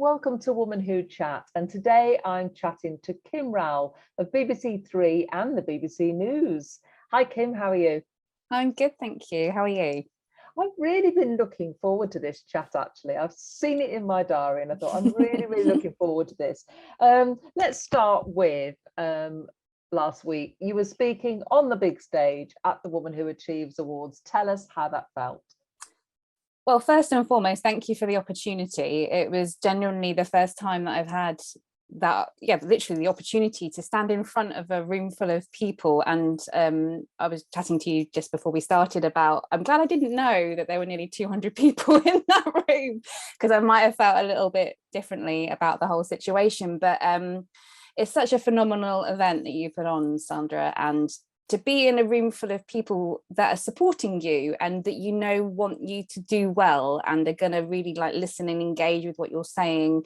Welcome to Woman Who Chat, and today I'm chatting to Kim Rowell of BBC Three and the BBC News. Hi Kim, how are you? I'm good, thank you. How are you? I've really been looking forward to this chat actually. I've seen it in my diary and I thought I'm really looking forward to this. Let's start with last week. You were speaking on the big stage at the Woman Who Achieves Awards. Tell us how that felt. Well, first and foremost, thank you for the opportunity. It was genuinely the first time that I've had literally the opportunity to stand in front of a room full of people. And I was chatting to you just before we started about, I'm glad I didn't know that there were nearly 200 people in that room, because I might have felt a little bit differently about the whole situation. But it's such a phenomenal event that you put on, Sandra, and to be in a room full of people that are supporting you and that want you to do well and are going to really listen and engage with what you're saying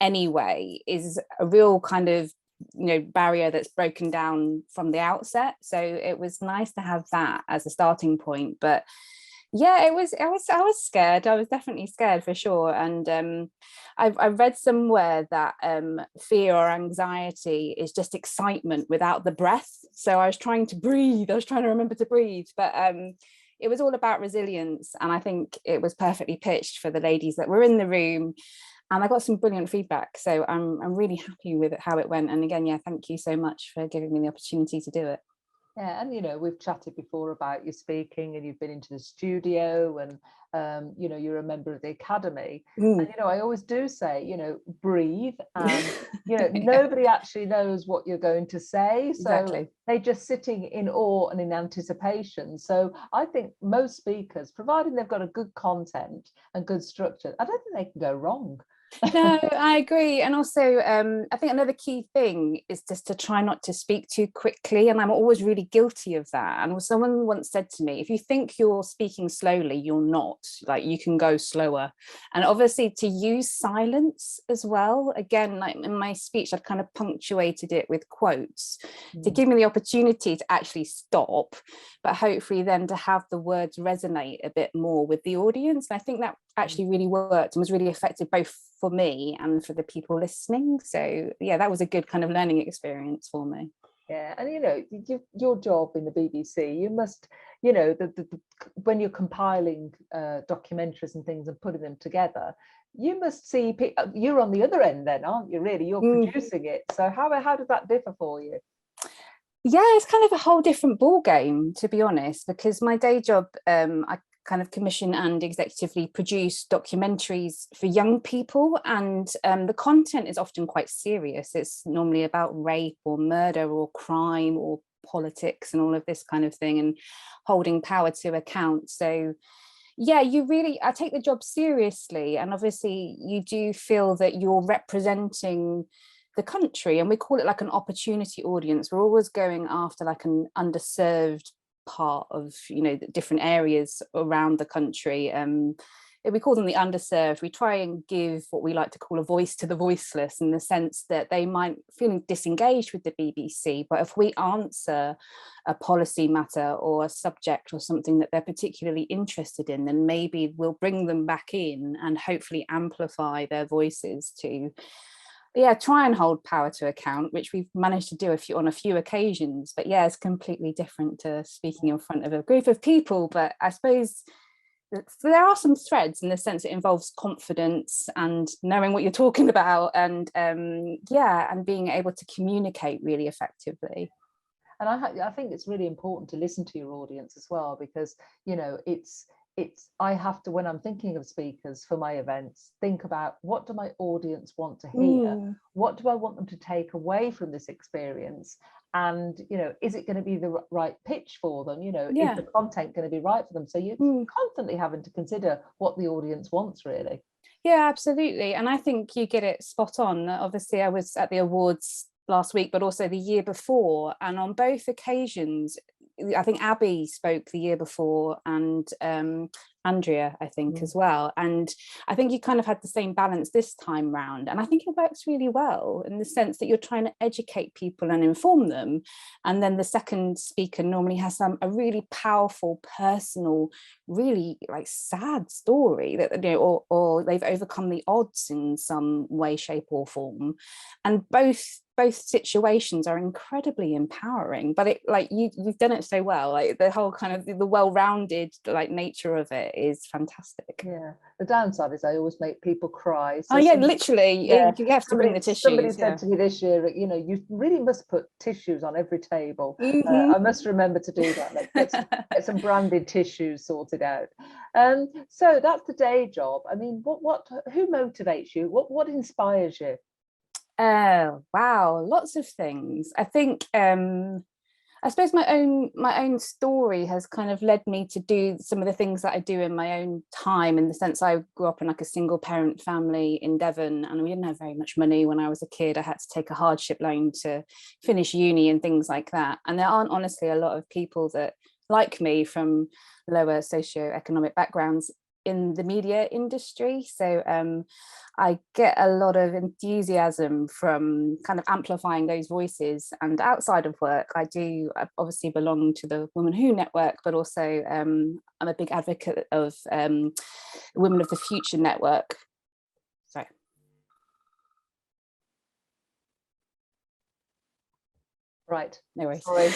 anyway is a real kind of barrier that's broken down from the outset. So it was nice to have that as a starting point. But yeah, I was scared. I was definitely scared for sure. And I read somewhere that fear or anxiety is just excitement without the breath. So I was trying to breathe. I was trying to remember to breathe. But it was all about resilience. And I think it was perfectly pitched for the ladies that were in the room. And I got some brilliant feedback. So I'm really happy with how it went. And again, yeah, thank you so much for giving me the opportunity to do it. Yeah, and we've chatted before about you speaking and you've been into the studio and you're a member of the academy. And I always do say, breathe, and Yeah. nobody actually knows what you're going to say. So Exactly. they're just sitting in awe and in anticipation. So I think most speakers, providing they've got a good content and good structure, I don't think they can go wrong. No, I agree. And also, I think another key thing is just to try not to speak too quickly. And I'm always really guilty of that. And someone once said to me, if you think you're speaking slowly, you're not. You can go slower. And obviously to use silence as well. Again, in my speech, I'd kind of punctuated it with quotes to give me the opportunity to actually stop, but hopefully then to have the words resonate a bit more with the audience. And I think that actually really worked and was really effective both for me and for the people listening. So yeah, that was a good kind of learning experience for me. Yeah, and your job in the BBC, you must, when you're compiling documentaries and things and putting them together, you must see you're on the other end then, aren't you? Really, you're producing it. So how does that differ for you? Yeah, it's kind of a whole different ball game, to be honest, because my day job, I kind of commission and executively produce documentaries for young people, and the content is often quite serious. It's normally about rape or murder or crime or politics and all of this kind of thing, and holding power to account. So yeah, I take the job seriously, and obviously you do feel that you're representing the country, and we call it an opportunity audience. We're always going after an underserved part of the different areas around the country. We call them the underserved. We try and give what we like to call a voice to the voiceless, in the sense that they might feel disengaged with the BBC, but if we answer a policy matter or a subject or something that they're particularly interested in, then maybe we'll bring them back in and hopefully amplify their voices to try and hold power to account, which we've managed to do on a few occasions. But yeah, it's completely different to speaking in front of a group of people. But I suppose there are some threads, in the sense it involves confidence and knowing what you're talking about, and and being able to communicate really effectively. And I think it's really important to listen to your audience as well, because I have to, when I'm thinking of speakers for my events, think about, what do my audience want to hear? What do I want them to take away from this experience? And is it going to be the right pitch for them? Is the content going to be right for them? So you're constantly having to consider what the audience wants, really. Yeah, absolutely. And I think you get it spot on. Obviously, I was at the awards last week, but also the year before, and on both occasions I think Abby spoke the year before, and Andrea, I think, as well. And I think you kind of had the same balance this time round. And I think it works really well in the sense that you're trying to educate people and inform them. And then the second speaker normally has a really powerful, personal, really like sad story that, you know, or they've overcome the odds in some way, shape or form. And both situations are incredibly empowering, but it, like you've done it so well, like the whole kind of the well-rounded like nature of it is fantastic. Yeah, the downside is I always make people cry. So literally, you have to bring the tissues. Somebody said to me this year, you know, you really must put tissues on every table. I must remember to do that. Like get some branded tissues sorted out. So that's the day job. I mean, who motivates you? What inspires you? Oh wow, lots of things. I think I suppose my own story has kind of led me to do some of the things that I do in my own time, in the sense I grew up in like a single parent family in Devon, and we didn't have very much money when I was a kid. I had to take a hardship loan to finish uni and things like that. And there aren't honestly a lot of people that like me from lower socioeconomic backgrounds in the media industry. So I get a lot of enthusiasm from kind of amplifying those voices. And outside of work, I obviously belong to the Women Who Network, but also I'm a big advocate of Women of the Future Network. Sorry. Right. No worries. Sorry.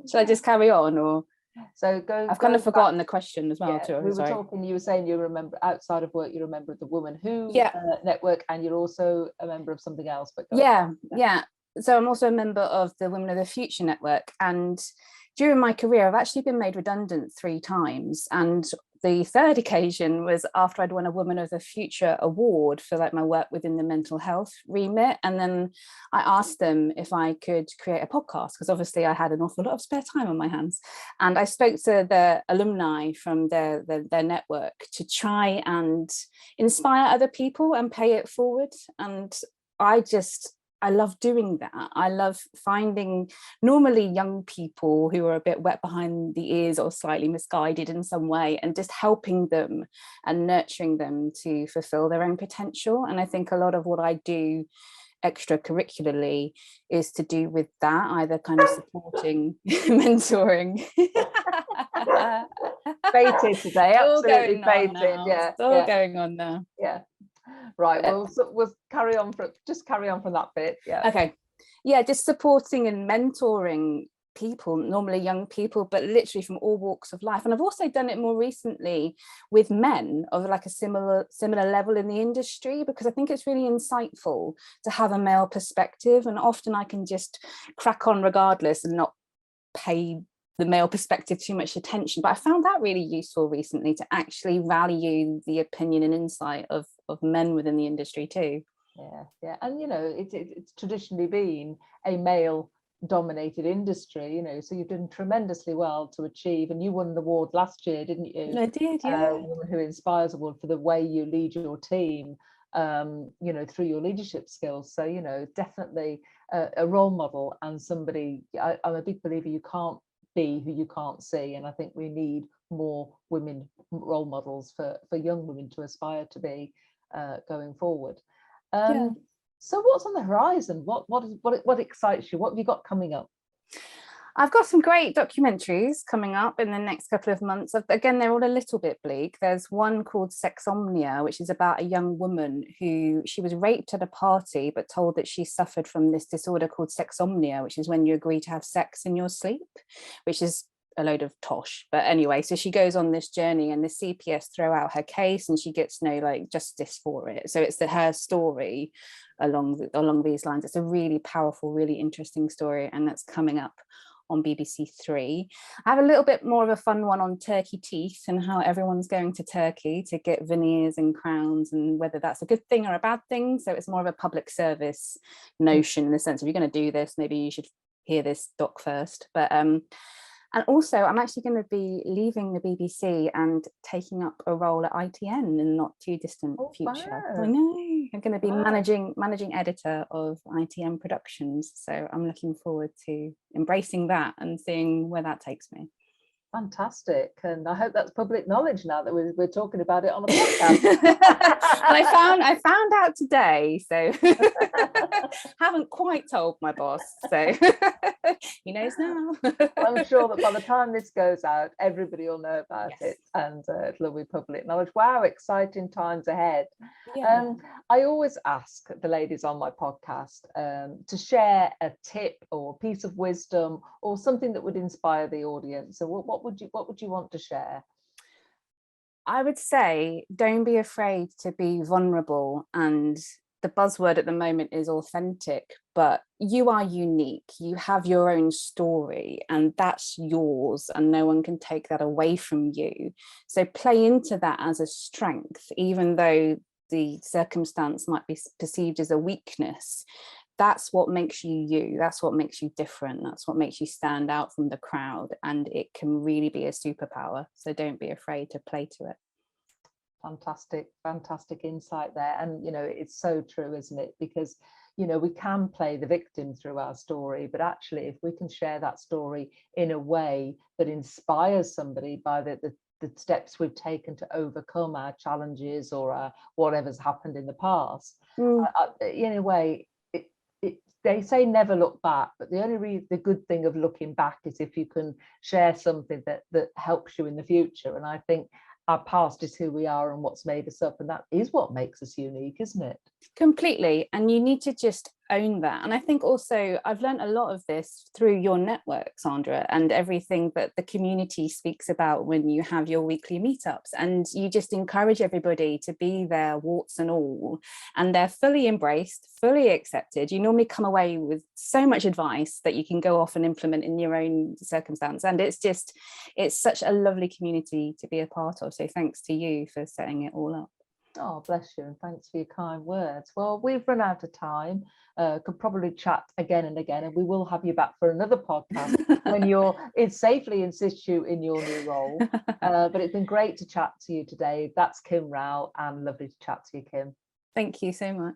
Should I just carry on, or? So I've kind of forgotten the question as well. Yeah, we were talking, you were saying you remember outside of work, you remember the Women Who Network, and you're also a member of something else. But yeah. So I'm also a member of the Women of the Future Network, and during my career I've actually been made redundant 3 times, and the third occasion was after I'd won a Woman of the Future award for like my work within the mental health remit. And then I asked them if I could create a podcast, because obviously I had an awful lot of spare time on my hands. And I spoke to the alumni from their network to try and inspire other people and pay it forward. And I love doing that. I love finding normally young people who are a bit wet behind the ears or slightly misguided in some way, and just helping them and nurturing them to fulfill their own potential. And I think a lot of what I do extracurricularly is to do with that, either kind of supporting, mentoring. Baited today, absolutely baited. Yeah, it's all going on now. Yeah. Right, we'll carry on from that bit. Yeah. Okay. Yeah, just supporting and mentoring people, normally young people, but literally from all walks of life. And I've also done it more recently with men of like a similar level in the industry, because I think it's really insightful to have a male perspective, and often I can just crack on regardless and not pay the male perspective too much attention. But I found that really useful recently, to actually value the opinion and insight of men within the industry too. Yeah, and you know, it's traditionally been a male dominated industry, you know, so you've done tremendously well to achieve, and you won the award last year, didn't you? I did, yeah. Woman Who Inspires Award for the way you lead your team, you know, through your leadership skills. So, you know, definitely a role model, and somebody, I'm a big believer you can't be who you can't see, and I think we need more women role models for young women to aspire to be going forward. So what's on the horizon? What excites you? What have you got coming up? I've got some great documentaries coming up in the next couple of months. Again, they're all a little bit bleak. There's one called Sexomnia, which is about a young woman who, she was raped at a party, but told that she suffered from this disorder called sexomnia, which is when you agree to have sex in your sleep, which is a load of tosh. But anyway, so she goes on this journey, and the CPS throw out her case, and she gets no like justice for it. So it's her story along these lines. It's a really powerful, really interesting story, and that's coming up on BBC 3. I have a little bit more of a fun one on turkey teeth and how everyone's going to Turkey to get veneers and crowns, and whether that's a good thing or a bad thing. So it's more of a public service notion, in the sense of, if you're going to do this, maybe you should hear this doc first. But and also, I'm actually going to be leaving the BBC and taking up a role at ITN in the not too distant future. Wow. I know. I'm going to be managing editor of ITN Productions. So I'm looking forward to embracing that and seeing where that takes me. Fantastic. And I hope that's public knowledge now that we're talking about it on a podcast. Well, I found out today, so haven't quite told my boss, so he knows now. I'm sure that by the time this goes out, everybody will know about Yes. it, and it'll be public knowledge. Wow, exciting times ahead. Yeah. I always ask the ladies on my podcast to share a tip or a piece of wisdom or something that would inspire the audience. So what would you want to share? I would say don't be afraid to be vulnerable, and the buzzword at the moment is authentic, but you are unique. You have your own story and that's yours, and no one can take that away from you. So play into that as a strength, even though the circumstance might be perceived as a weakness. That's what makes you you. That's what makes you different. That's what makes you stand out from the crowd. And it can really be a superpower. So don't be afraid to play to it. Fantastic insight there. And, it's so true, isn't it? Because, we can play the victim through our story, but actually, if we can share that story in a way that inspires somebody by the steps we've taken to overcome our challenges or whatever's happened in the past, in a way, they say never look back, but the good thing of looking back is if you can share something that helps you in the future. And I think our past is who we are and what's made us up, and that is what makes us unique, isn't it? Completely. And you need to just own that. And I think also I've learned a lot of this through your network, Sandra, and everything that the community speaks about when you have your weekly meetups, and you just encourage everybody to be there, warts and all, and they're fully embraced, fully accepted. You normally come away with so much advice that you can go off and implement in your own circumstance, and it's such a lovely community to be a part of. So thanks to you for setting it all up. Oh, bless you, and thanks for your kind words. Well, we've run out of time. Could probably chat again and again, and we will have you back for another podcast when it's safely in situ in your new role. But it's been great to chat to you today. That's Kim Rowell, and lovely to chat to you, Kim. Thank you so much.